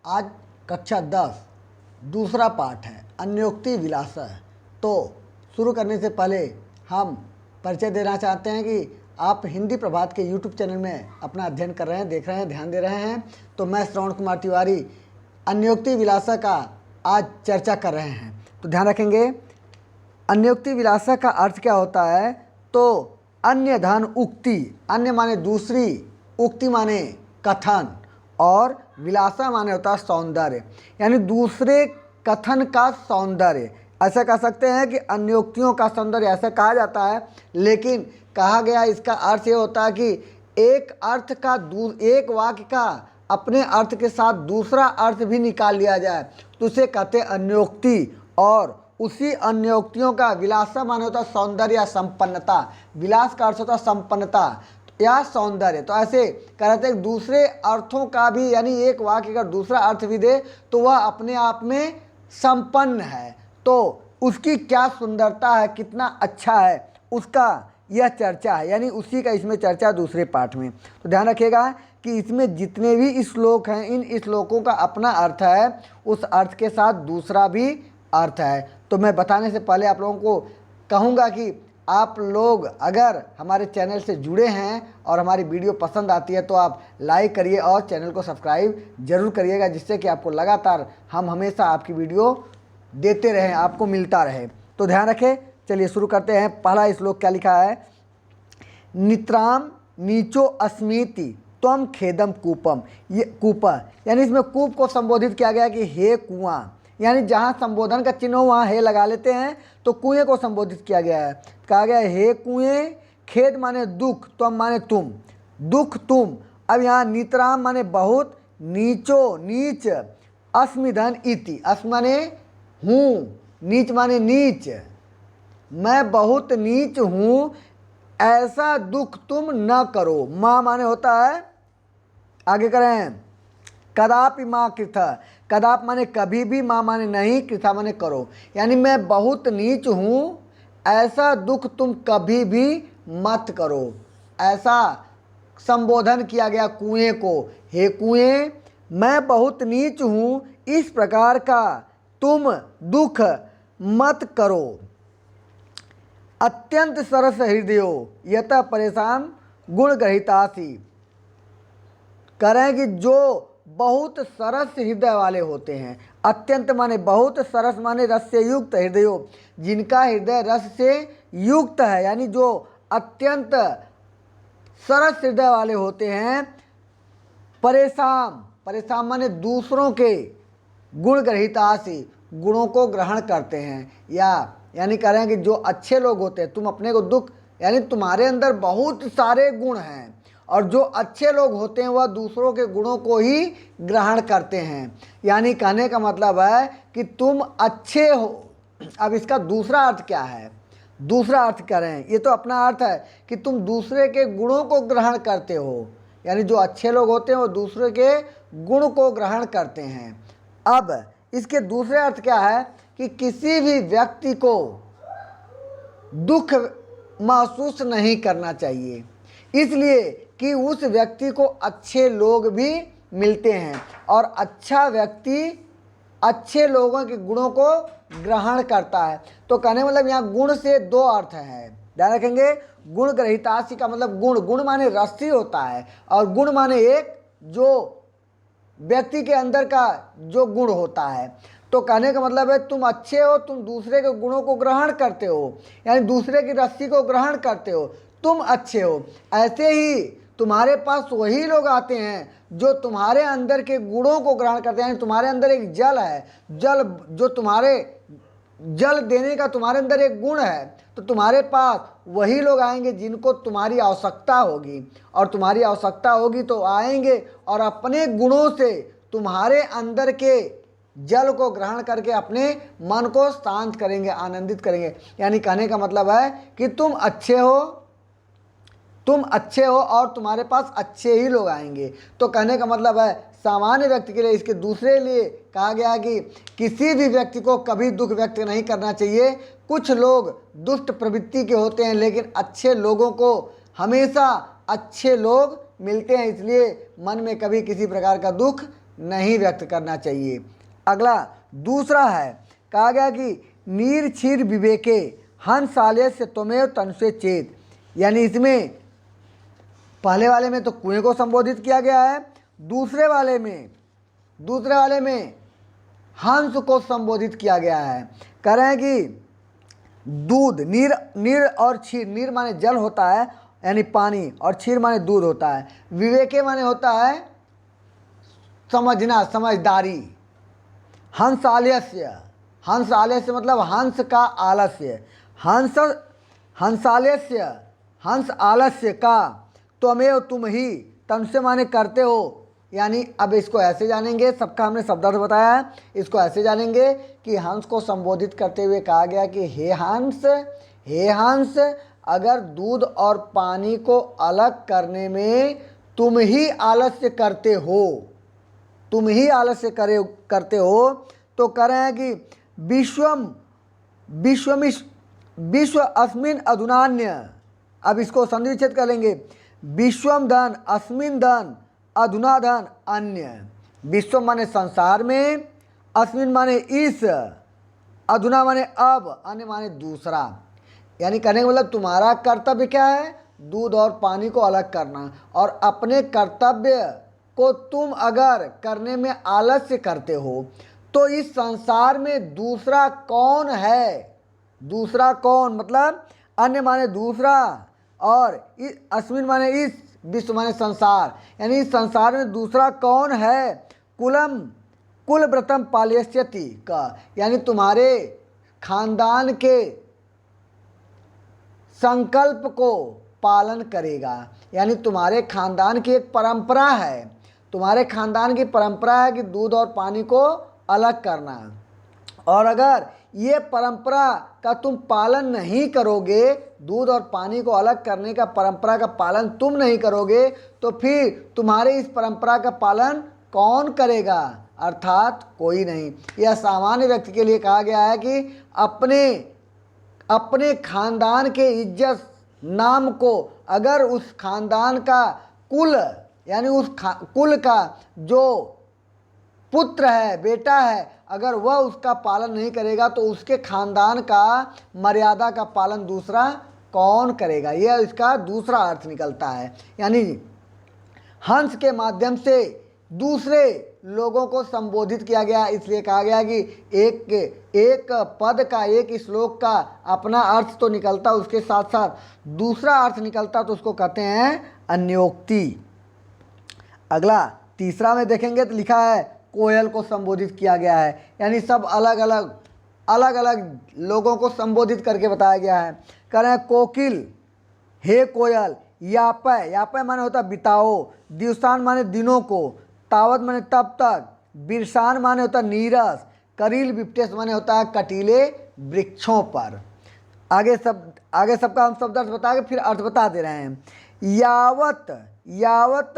आज कक्षा 10 दूसरा पाठ है अन्योक्ति विलास। तो शुरू करने से पहले हम परिचय देना चाहते हैं कि आप हिंदी प्रभात के यूट्यूब चैनल में अपना अध्ययन कर रहे हैं, देख रहे हैं, ध्यान दे रहे हैं। तो मैं श्रवण कुमार तिवारी अन्योक्ति विलास का आज चर्चा कर रहे हैं। तो ध्यान रखेंगे, अन्योक्ति विलास का अर्थ क्या होता है। तो अन्य धन उक्ति, अन्य माने दूसरी, उक्ति माने कथन और विलासा माने होता है सौंदर्य, यानी दूसरे कथन का सौंदर्य। ऐसा कह सकते हैं कि अन्योक्तियों का सौंदर्य ऐसा कहा जाता है, लेकिन कहा गया इसका अर्थ ये होता है कि एक अर्थ का एक वाक्य का अपने अर्थ के साथ दूसरा अर्थ भी निकाल लिया जाए तो उसे कहते हैं अन्योक्ति। और उसी अन्योक्तियों का विलासा माने होता है सौंदर्य या संपन्नता। विलास का अर्थ होता है संपन्नता या सौंदर्य। तो ऐसे कहते हैं दूसरे अर्थों का भी, यानी एक वाक्य का दूसरा अर्थ भी दे तो वह अपने आप में संपन्न है। तो उसकी क्या सुंदरता है, कितना अच्छा है, उसका यह चर्चा है, यानी उसी का इसमें चर्चा दूसरे पाठ में। तो ध्यान रखिएगा कि इसमें जितने भी श्लोक हैं, इन श्लोकों का अपना अर्थ है, उस अर्थ के साथ दूसरा भी अर्थ है। तो मैं बताने से पहले आप लोगों को कहूँगा कि आप लोग अगर हमारे चैनल से जुड़े हैं और हमारी वीडियो पसंद आती है तो आप लाइक करिए और चैनल को सब्सक्राइब जरूर करिएगा, जिससे कि आपको लगातार हम हमेशा आपकी वीडियो देते रहें, आपको मिलता रहे। तो ध्यान रखें, चलिए शुरू करते हैं। पहला श्लोक क्या लिखा है, नित्राम नीचो अस्मीति त्वम खेदम कूपम। ये कूप, यानी इसमें कूप को संबोधित किया गया कि हे कुआं, यानी जहाँ संबोधन का चिन्ह हो वहाँ हे लगा लेते हैं, तो कुएं को संबोधित किया गया है। कहा गया है हे कुएं, खेद माने दुख, त्वम माने तुम, दुख तुम। अब यहाँ नितराम माने बहुत, नीचो नीच, अस्मिधन इति, अस्म माने हूँ, नीच माने नीच, मैं बहुत नीच हूँ, ऐसा दुख तुम न करो। माँ माने होता है, आगे करें, कदापि माँ कृथ, कदाप माने कभी भी, माँ माने नहीं, कृथा माने करो, यानी मैं बहुत नीच हूँ, ऐसा दुख तुम कभी भी मत करो। ऐसा संबोधन किया गया कुएं को, हे कुएं मैं बहुत नीच हूँ, इस प्रकार का तुम दुख मत करो। अत्यंत सरस हृदयो यत परेशान गुण ग्रहितासी, करें कि जो बहुत सरस हृदय वाले होते हैं। अत्यंत माने बहुत, सरस माने रस से युक्त, हृदयो जिनका हृदय रस से युक्त है, यानी जो अत्यंत सरस हृदय वाले होते हैं। परेशान, परेशान माने दूसरों के गुण ग्रहितासी, गुणों को ग्रहण करते हैं, या यानी कह रहे हैं कि जो अच्छे लोग होते हैं, तुम अपने को दुख, यानी तुम्हारे अंदर बहुत सारे गुण हैं, और जो अच्छे लोग होते हैं वह दूसरों के गुणों को ही ग्रहण करते हैं। यानी कहने का मतलब है कि तुम अच्छे हो। अब इसका दूसरा अर्थ क्या है, दूसरा अर्थ कह रहे हैं, ये तो अपना अर्थ है कि तुम दूसरे के गुणों को ग्रहण करते हो, यानी जो अच्छे लोग होते हैं वो दूसरे के गुण को ग्रहण करते हैं। अब इसके दूसरे अर्थ क्या है कि किसी भी व्यक्ति को दुख महसूस नहीं करना चाहिए, इसलिए कि उस व्यक्ति को अच्छे लोग भी मिलते हैं, और अच्छा व्यक्ति अच्छे लोगों के गुणों को ग्रहण करता है। तो कहने मतलब यहाँ गुण से दो अर्थ हैं, ध्यान रखेंगे। गुण ग्रहितासी का मतलब गुण, गुण माने रस्सी होता है, और गुण माने एक जो व्यक्ति के अंदर का जो गुण होता है। तो कहने का मतलब है तुम अच्छे हो, तुम दूसरे के गुणों को ग्रहण करते हो, यानी दूसरे की रस्सी को ग्रहण करते हो, तुम अच्छे हो। ऐसे ही तुम्हारे पास वही लोग आते हैं जो तुम्हारे अंदर के गुणों को ग्रहण करते हैं। तुम्हारे अंदर एक जल है, जल जो तुम्हारे जल देने का तुम्हारे अंदर एक गुण है, तो तुम्हारे पास वही लोग आएंगे जिनको तुम्हारी आवश्यकता होगी, और तुम्हारी आवश्यकता होगी तो आएंगे और अपने गुणों से तुम्हारे अंदर के जल को ग्रहण करके अपने मन को शांत करेंगे, आनंदित करेंगे। यानी कहने का मतलब है कि तुम अच्छे हो, तुम अच्छे हो और तुम्हारे पास अच्छे ही लोग आएंगे। तो कहने का मतलब है सामान्य व्यक्ति के लिए, इसके दूसरे लिए कहा गया कि किसी भी व्यक्ति को कभी दुख व्यक्त नहीं करना चाहिए। कुछ लोग दुष्ट प्रवृत्ति के होते हैं, लेकिन अच्छे लोगों को हमेशा अच्छे लोग मिलते हैं, इसलिए मन में कभी किसी प्रकार का दुख नहीं व्यक्त करना चाहिए। अगला दूसरा है, कहा गया कि नीर क्षीर विवेके हंस आलस्य त्वमेव तनुषे चेत, यानी इसमें पहले वाले में तो कुएं को संबोधित किया गया है, दूसरे वाले में हंस को संबोधित किया गया है। कह रहे हैं कि दूध, नीर और क्षीर, नीर माने जल होता है यानी पानी, और क्षीर माने दूध होता है। विवेके माने होता है समझना, समझदारी। हंस आलस्य मतलब हंस का आलस्य, हंस आलस्य का त्वमेव तुम ही, तनुषे माने करते हो, यानी अब इसको ऐसे जानेंगे, सबका हमने शब्दार्थ बताया है, इसको ऐसे जानेंगे कि हंस को संबोधित करते हुए कहा गया कि हे हंस, अगर दूध और पानी को अलग करने में तुम ही आलस्य करते हो, तो कह रहे हैं कि विश्व अस्मिन अधुनान्य, अब इसको संधि विच्छेद कर लेंगे, विश्वम धन अस्मिन धन अधुना धन अन्य। विश्व माने संसार में, अस्मिन माने इस, अधुना माने अब, अन्य माने दूसरा। यानी कहने का मतलब तुम्हारा कर्तव्य क्या है, दूध और पानी को अलग करना, और अपने कर्तव्य को तुम अगर करने में आलस्य करते हो तो इस संसार में दूसरा कौन है, दूसरा कौन मतलब अन्य माने दूसरा, और अस्मिन माने इस, विश्व माने संसार, यानी इस संसार में दूसरा कौन है। कुल व्रतम पालयस्यति का, यानी तुम्हारे खानदान के संकल्प को पालन करेगा, यानी तुम्हारे खानदान की एक परंपरा है, तुम्हारे खानदान की परंपरा है कि दूध और पानी को अलग करना, और अगर ये परंपरा का तुम पालन नहीं करोगे, दूध और पानी को अलग करने का परंपरा का पालन तुम नहीं करोगे, तो फिर तुम्हारे इस परंपरा का पालन कौन करेगा, अर्थात कोई नहीं। यह सामान्य व्यक्ति के लिए कहा गया है कि अपने खानदान के इज्जत नाम को अगर उस खानदान का कुल, यानी उस कुल का जो पुत्र है, बेटा है, अगर वह उसका पालन नहीं करेगा तो उसके खानदान का मर्यादा का पालन दूसरा कौन करेगा, यह इसका दूसरा अर्थ निकलता है। यानी हंस के माध्यम से दूसरे लोगों को संबोधित किया गया, इसलिए कहा गया कि एक पद का, एक श्लोक का अपना अर्थ तो निकलता, उसके साथ साथ दूसरा अर्थ निकलता, तो उसको कहते हैं अन्योक्ति। अगला तीसरा में देखेंगे तो लिखा है कोयल को संबोधित किया गया है, यानी सब अलग अलग लोगों को संबोधित करके बताया गया है। कह रहे हैं कोकिल, हे कोयल, यापय माने होता बिताओ, दिवसान माने दिनों को, तावत माने तब तक, बिरसान माने होता नीरस, करील विपटेश माने होता है कटीले वृक्षों पर। आगे सबका हम शब्द अर्थ बता के फिर अर्थ बता दे रहे हैं। यावत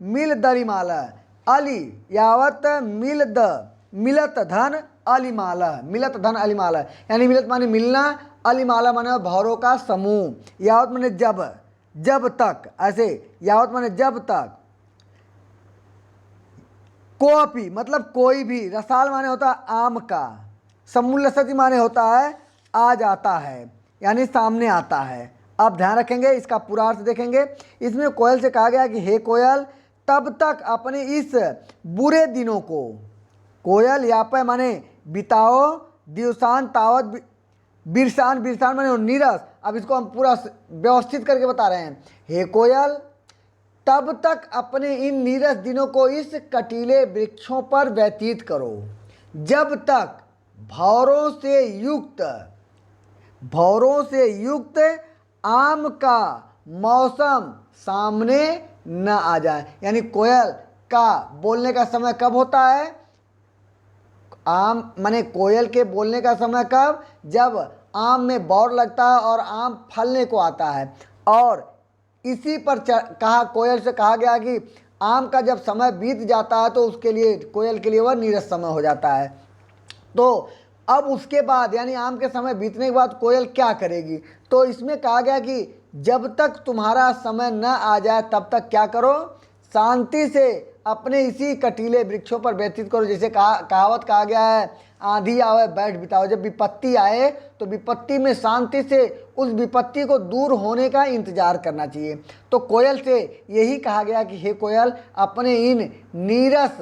मिल दरिमाला अली, यावत मिलत धन अलिमाला, मिलत धन अलिमाला, यानी मिलत माने मिलना, अलिमाला माने भौरों का समूह, यावत माने जब तक, ऐसे यावत माने जब तक, कोपी मतलब कोई भी, रसाल माने होता है आम का, समूल्यसति माने होता है आ जाता है, यानी सामने आता है। अब ध्यान रखेंगे, इसका पूरा अर्थ देखेंगे। इसमें कोयल से कहा गया कि हे कोयल, तब तक अपने इस बुरे दिनों को, कोयल यापय माने बिताओ, दिवसान तावत, बिरसान माने नीरस। अब इसको हम पूरा व्यवस्थित करके बता रहे हैं। हे कोयल, तब तक अपने इन नीरस दिनों को इस कटीले वृक्षों पर व्यतीत करो, जब तक भौरों से युक्त आम का मौसम सामने न आ जाए। यानी कोयल का बोलने का समय कब होता है, आम माने कोयल के बोलने का समय कब, जब आम में बौर लगता है और आम फलने को आता है। और इसी पर कोयल से कहा गया कि आम का जब समय बीत जाता है तो उसके लिए, कोयल के लिए वह नीरस समय हो जाता है। तो अब उसके बाद यानी आम के समय बीतने के बाद कोयल क्या करेगी, तो इसमें कहा गया कि जब तक तुम्हारा समय न आ जाए तब तक क्या करो, शांति से अपने इसी कटीले वृक्षों पर व्यतीत करो। जैसे कहावत कहा गया है, आंधी आवे बैठ बिताओ। जब विपत्ति आए तो विपत्ति में शांति से उस विपत्ति को दूर होने का इंतजार करना चाहिए। तो कोयल से यही कहा गया कि हे कोयल, अपने इन नीरस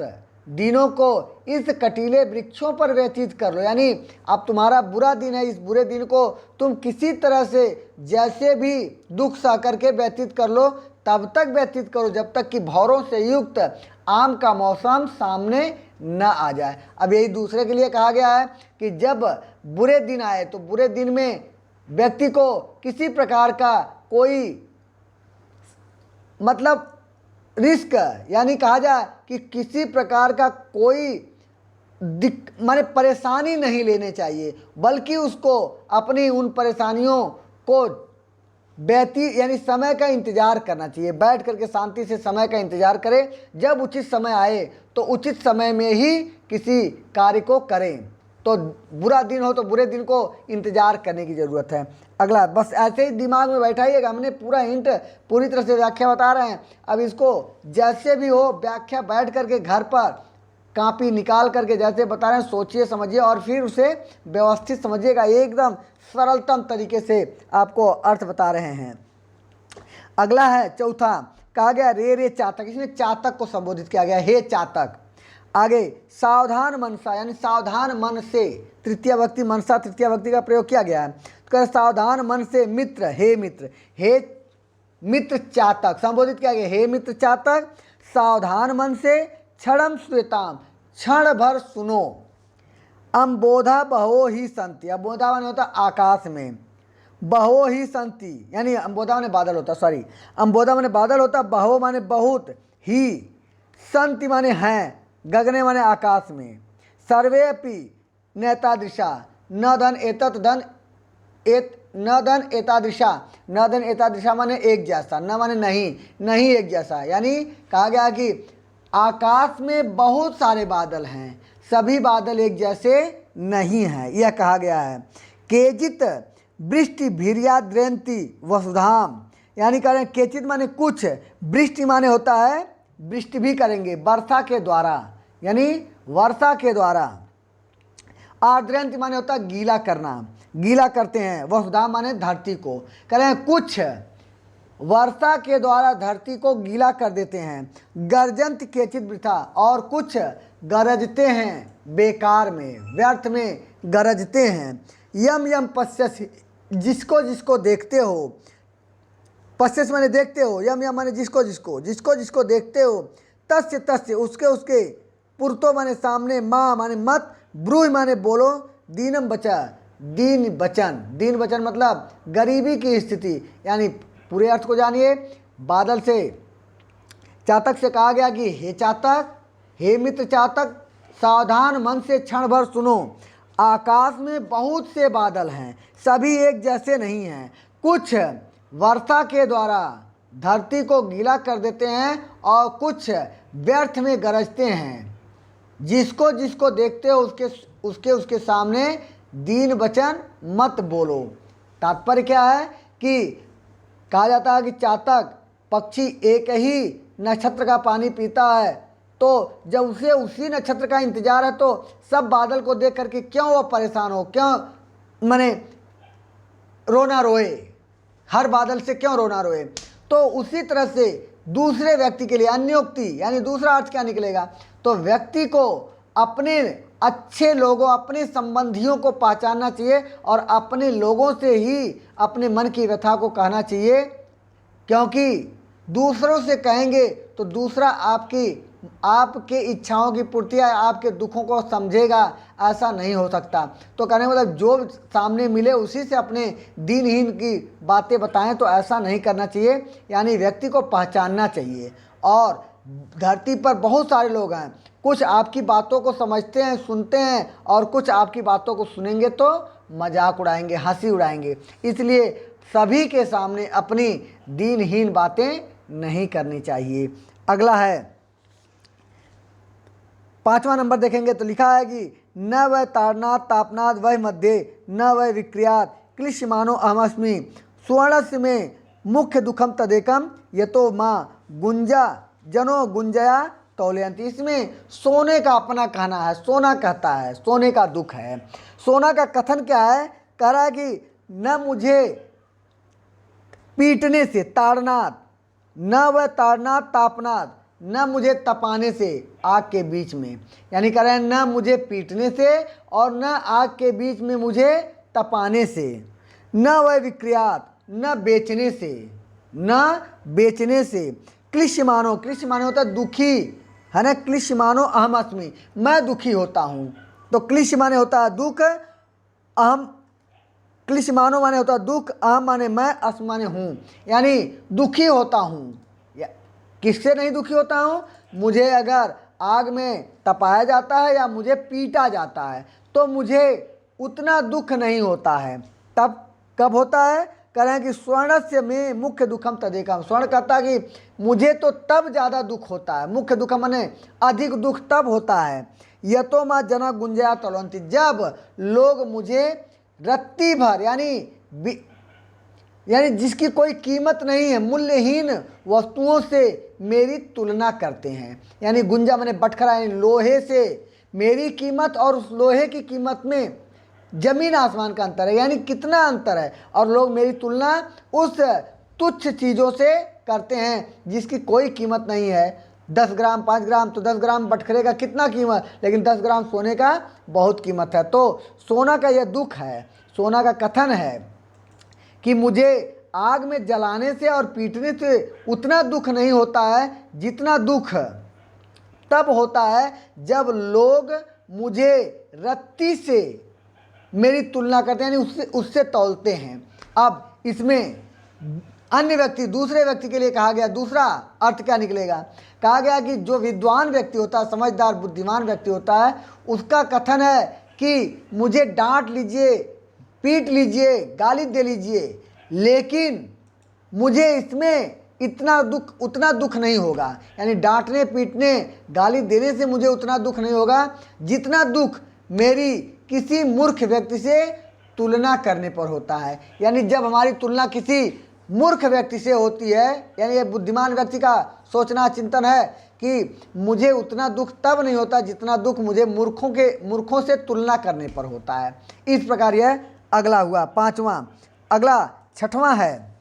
दिनों को इस कटीले वृक्षों पर व्यतीत कर लो। यानी अब तुम्हारा बुरा दिन है, इस बुरे दिन को तुम किसी तरह से जैसे भी दुख सह करके व्यतीत कर लो, तब तक व्यतीत करो जब तक कि भौरों से युक्त आम का मौसम सामने न आ जाए। अब यही दूसरे के लिए कहा गया है कि जब बुरे दिन आए तो बुरे दिन में व्यक्ति को किसी प्रकार का कोई मतलब रिस्क, यानी कहा जाए कि किसी प्रकार का कोई माने परेशानी नहीं लेने चाहिए, बल्कि उसको अपनी उन परेशानियों को यानी समय का इंतज़ार करना चाहिए। बैठ करके शांति से समय का इंतज़ार करें, जब उचित समय आए तो उचित समय में ही किसी कार्य को करें। तो बुरा दिन हो तो बुरे दिन को इंतज़ार करने की ज़रूरत है। अगला, बस ऐसे ही दिमाग में बैठाइएगा, हमने पूरा हिंट पूरी तरह से व्याख्या बता रहे हैं। अब इसको जैसे भी हो व्याख्या बैठ करके घर पर कॉपी निकाल करके जैसे बता रहे हैं सोचिए समझिए और फिर उसे व्यवस्थित समझिएगा। एकदम सरलतम तरीके से आपको अर्थ बता रहे हैं। अगला है चौथा, कहा गया रे रे चातक। इसमें चातक को संबोधित किया गया, हे चातक। आगे सावधान मनसा, यानी सावधान मन से, तृतीय व्यक्ति मनसा तृतीय व्यक्ति का प्रयोग किया गया है। तो सावधान मन से मित्र, हे मित्र, हे मित्र चातक संबोधित किया गया, हे मित्र चातक सावधान मन से क्षणम श्वेताम, क्षण भर सुनो। अम्बोधा बहो ही संति, अम्बोधा माने होता आकाश में, बहो ही संति यानी अम्बोधा माने बादल होता, सॉरी अम्बोधा माने बादल होता, बहो माने बहुत, ही संति माने हैं, गगने माने आकाश में। सर्वेपि नेतादृशा, न धन एतत् धन न धन एतादृशा, न धन एतादृशा माने एक जैसा, न माने नहीं, नहीं एक जैसा। यानी कहा गया कि आकाश में बहुत सारे बादल हैं, सभी बादल एक जैसे नहीं हैं, यह कहा गया है। केचित वृष्टि भीर्याद्रयन्ति वसुधाम, यानी कह रहे हैं केचित माने कुछ, वृष्टि माने होता है वृष्टि भी करेंगे, वर्षा के द्वारा, यानी वर्षा के द्वारा। आर्द्रयन्ति माने होता है गीला करना, गीला करते हैं। वसुधाम माने धरती को, कह रहे हैं कुछ वर्षा के द्वारा धरती को गीला कर देते हैं। गर्जंत केचित वृथा, और कुछ गरजते हैं बेकार में, व्यर्थ में गरजते हैं। यम यम पश्यसि, जिसको जिसको देखते हो, पश्यस माने देखते हो, यम यम माने जिसको जिसको, जिसको जिसको देखते हो, तस्य तस्य उसके उसके, पुरतो माने सामने, माँ माने मत, ब्रूह माने बोलो, दीनम बचा दीन वचन, दीन वचन मतलब गरीबी की स्थिति, यानी पूरे अर्थ को जानिए। बादल से चातक से कहा गया कि हे चातक, हे मित्र चातक सावधान मन से क्षण भर सुनो। आकाश में बहुत से बादल हैं, सभी एक जैसे नहीं हैं। कुछ वर्षा के द्वारा धरती को गीला कर देते हैं और कुछ व्यर्थ में गरजते हैं। जिसको जिसको देखते हो उसके उसके सामने दीन वचन मत बोलो। तात्पर्य क्या है कि कहा जाता है कि चातक पक्षी एक ही नक्षत्र का पानी पीता है, तो जब उसे उसी नक्षत्र का इंतजार है तो सब बादल को देख करके क्यों वो परेशान हो, क्यों माने रोना रोए, हर बादल से क्यों रोना रोए। तो उसी तरह से दूसरे व्यक्ति के लिए अन्योक्ति, यानी दूसरा अर्थ क्या निकलेगा, तो व्यक्ति को अपने अच्छे लोगों, अपने संबंधियों को पहचानना चाहिए और अपने लोगों से ही अपने मन की व्यथा को कहना चाहिए, क्योंकि दूसरों से कहेंगे तो दूसरा आपके इच्छाओं की पूर्ति या आपके दुखों को समझेगा, ऐसा नहीं हो सकता। तो कहने मतलब जो सामने मिले उसी से अपने दीनहीन की बातें बताएं, तो ऐसा नहीं करना चाहिए। यानी व्यक्ति को पहचानना चाहिए। और धरती पर बहुत सारे लोग हैं, कुछ आपकी बातों को समझते हैं, सुनते हैं, और कुछ आपकी बातों को सुनेंगे तो मजाक उड़ाएंगे, हंसी उड़ाएंगे। इसलिए सभी के सामने अपनी दीनहीन बातें नहीं करनी चाहिए। अगला है 5वां नंबर देखेंगे तो लिखा है कि न वह ताड़नाथ तापनाथ वह मध्य न वह विक्रियात क्लिश्यमानो अहमस्मि सुवर्णस्य में मुख्य दुखम तदेकम यतो माँ गुंजा जनो गुंजया तौलयन्ति। इसमें सोने का अपना कहना है, सोना कहता है सोने का दुख है। सोना का कथन क्या है, कह रहा है कि न मुझे पीटने से ताड़नाथ, न वह ताड़नाथ तापनाथ, न मुझे तपाने से आग के बीच में, यानी कह रहे हैं न मुझे पीटने से और न आग के बीच में मुझे तपाने से, न वह विक्रियात, न बेचने से, न बेचने से। क्लिश्यमानो, क्लिश्यमानो होता है दुखी, है ना, क्लिश्यमानो अहम अस्मि, मैं दुखी होता हूँ। तो क्लिश्य माने होता है दुख, अहम, क्लिश्यमानो माने होता है दुख, अहम माने मैं, अस्म माने हूँ, यानी दुखी होता हूँ। किससे नहीं दुखी होता हूँ, मुझे अगर आग में तपाया जाता है या मुझे पीटा जाता है तो मुझे उतना दुख नहीं होता है। तब कब होता है, कह रहे हैं कि स्वर्णस्य में मुख्य दुखम तदेकम। स्वर्ण कहता है कि मुझे तो तब ज़्यादा दुख होता है, मुख्य दुखम माने अधिक दुख तब होता है। यतो माँ जना गुंजया तलवंती, जब लोग मुझे रत्ती भर यानी जिसकी कोई कीमत नहीं है, मूल्यहीन वस्तुओं से मेरी तुलना करते हैं। यानी गुंजा माने बटखरा, यानी लोहे से मेरी कीमत और उस लोहे की कीमत में जमीन आसमान का अंतर है, यानी कितना अंतर है। और लोग मेरी तुलना उस तुच्छ चीज़ों से करते हैं जिसकी कोई कीमत नहीं है। 10 ग्राम 5 ग्राम, तो 10 ग्राम बटखरे का कितना कीमत, लेकिन 10 ग्राम सोने का बहुत कीमत है। तो सोना का यह दुख है, सोना का कथन है कि मुझे आग में जलाने से और पीटने से उतना दुख नहीं होता है जितना दुख तब होता है जब लोग मुझे रत्ती से मेरी तुलना करते हैं, यानी उससे तौलते हैं। अब इसमें अन्य व्यक्ति, दूसरे व्यक्ति के लिए कहा गया, दूसरा अर्थ क्या निकलेगा, कहा गया कि जो विद्वान व्यक्ति होता है, समझदार बुद्धिमान व्यक्ति होता है, उसका कथन है कि मुझे डांट लीजिए, पीट लीजिए, गाली दे लीजिए, लेकिन मुझे इसमें उतना दुख नहीं होगा। यानी डांटने पीटने गाली देने से मुझे उतना दुख नहीं होगा जितना दुख मेरी किसी मूर्ख व्यक्ति से तुलना करने पर होता है। यानी जब हमारी तुलना किसी मूर्ख व्यक्ति से होती है, यानी ये बुद्धिमान व्यक्ति का सोचना चिंतन है कि मुझे उतना दुख तब नहीं होता जितना दुख मुझे मूर्खों से तुलना करने पर होता है। इस प्रकार यह अगला हुआ पांचवा। अगला छठवां है,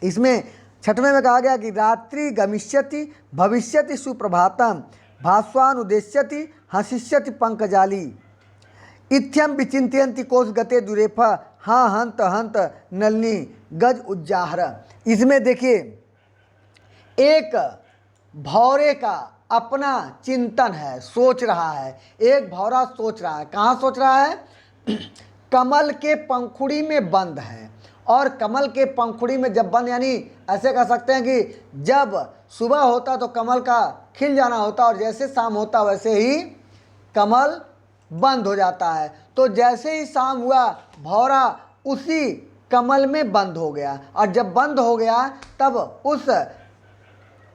इसमें छठवें में कहा गया कि रात्रि गमिष्यति भविष्यति सुप्रभातम भास्वानुदेश्यति हसिष्यति पंकजाली इत्थम विचिंतयन्ति कोश गते दुरेफ हाँ हंत हंत नलनी गज उज्जाहर। इसमें देखिए एक भौरे का अपना चिंतन है, सोच रहा है। एक भौरा सोच रहा है, कहाँ सोच रहा है, कमल के पंखुड़ी में बंद है। और कमल के पंखुड़ी में जब बंद, यानी ऐसे कह सकते हैं कि जब सुबह होता तो कमल का खिल जाना होता और जैसे शाम होता वैसे ही कमल बंद हो जाता है। तो जैसे ही शाम हुआ भौरा उसी कमल में बंद हो गया, और जब बंद हो गया तब उस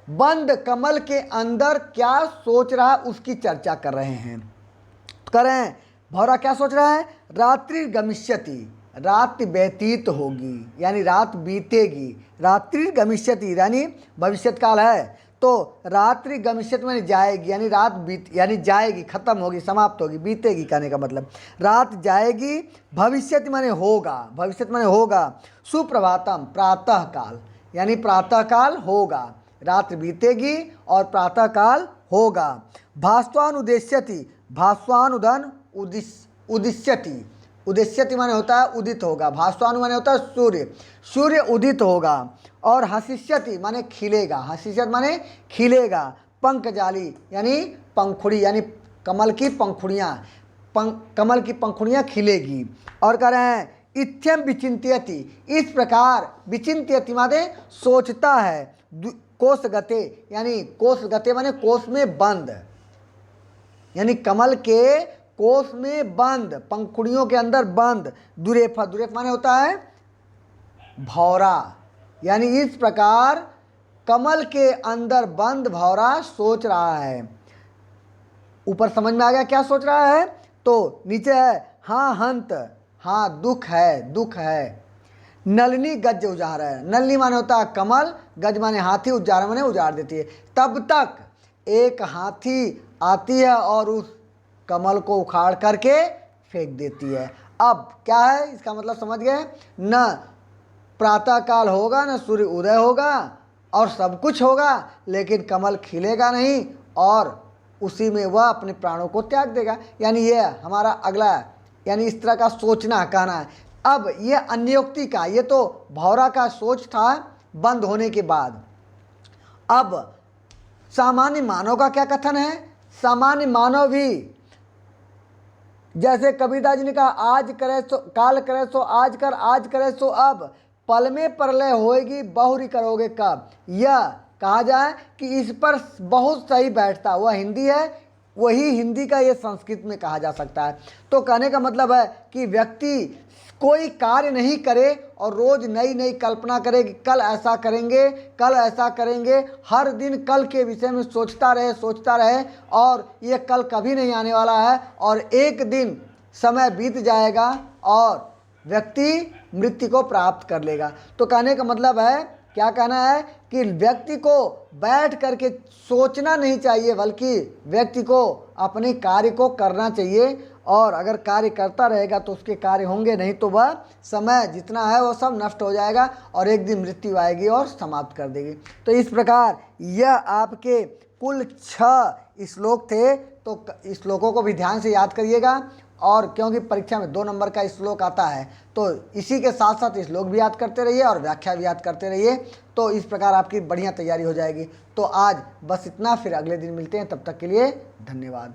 बंद कमल के अंदर क्या सोच रहा है उसकी चर्चा कर रहे हैं। कर रहे हैं भौरा क्या सोच रहा है, रात्रि गमिष्यति, रात व्यतीत होगी, यानी रात बीतेगी। रात्रि गमिष्यति यानी भविष्यत काल है, तो रात्रि गमिष्यति माने जाएगी, यानी रात यानी जाएगी, खत्म होगी, समाप्त होगी, बीतेगी कहने का मतलब रात जाएगी। भविष्यति माने होगा, भविष्यत माने होगा। सुप्रभातम प्रातः काल, यानी प्रातः काल होगा, रात बीतेगी और प्रातः काल होगा। भास्वानुदेश्यति, भास्वानुधन उदिश्यति, उदिश्यति माने होता है उदित होगा, भास्वानु माने होता है सूर्य, सूर्य उदित होगा। और हसिष्यति माने खिलेगा, हसिष्यत माने खिलेगा। पंकजाली यानी पंखुड़ी, यानी कमल की पंखुड़ियाँ, कमल की पंखुड़ियाँ खिलेगी। और कह रहे हैं इत्थम विचिंत्यति, इस प्रकार विचिंत्यति माने सोचता है। कोश गते, यानी कोश गते माने कोश में बंद, यानी कमल के कोश में बंद, पंखुड़ियों के अंदर बंद। दुरेफा, दुरेफ माने होता है भौरा, यानी इस प्रकार कमल के अंदर बंद भौरा सोच रहा है। ऊपर समझ में आ गया क्या सोच रहा है। तो नीचे है हाँ हंत, हाँ दुख है, दुख है। नलनी गज उजाड़ है, नलनी माने होता है कमल, गज माने हाथी, उजाड़ माने उजाड़ देती है। तब तक एक हाथी आती है और उस कमल को उखाड़ करके फेंक देती है। अब क्या है इसका मतलब समझ गए? न प्रातःकाल होगा, न सूर्य उदय होगा, और सब कुछ होगा, लेकिन कमल खिलेगा नहीं और उसी में वह अपने प्राणों को त्याग देगा। यानी ये हमारा अगला, यानी इस तरह का सोचना कहना है। अब ये अन्योक्ति का, ये तो भौरा का सोच था बंद होने के बाद। अब सामान्य मानव का क्या कथन है? सामान्य मानव भी जैसे कबीरदास जी ने कहा, आज करे सो काल करे सो आज कर, आज करे सो अब, पल में प्रलय होएगी बहुरी करोगे कब। यह कहा जाए कि इस पर बहुत सही बैठता, वह हिंदी है, वही हिंदी का ये संस्कृत में कहा जा सकता है। तो कहने का मतलब है कि व्यक्ति कोई कार्य नहीं करे और रोज नई नई कल्पना करे कि कल ऐसा करेंगे, कल ऐसा करेंगे, हर दिन कल के विषय में सोचता रहे और ये कल कभी नहीं आने वाला है और एक दिन समय बीत जाएगा और व्यक्ति मृत्यु को प्राप्त कर लेगा। तो कहने का मतलब है, क्या कहना है कि व्यक्ति को बैठ करके सोचना नहीं चाहिए, बल्कि व्यक्ति को अपने कार्य को करना चाहिए, और अगर कार्य करता रहेगा तो उसके कार्य होंगे, नहीं तो वह समय जितना है वो सब नष्ट हो जाएगा और एक दिन मृत्यु आएगी और समाप्त कर देगी। तो इस प्रकार यह आपके कुल 6 श्लोक थे, तो श्लोकों को भी ध्यान से याद करिएगा, और क्योंकि परीक्षा में 2 नंबर का श्लोक आता है तो इसी के साथ साथ श्लोक भी याद करते रहिए और व्याख्या भी याद करते रहिए, तो इस प्रकार आपकी बढ़िया तैयारी हो जाएगी। तो आज बस इतना, फिर अगले दिन मिलते हैं, तब तक के लिए धन्यवाद।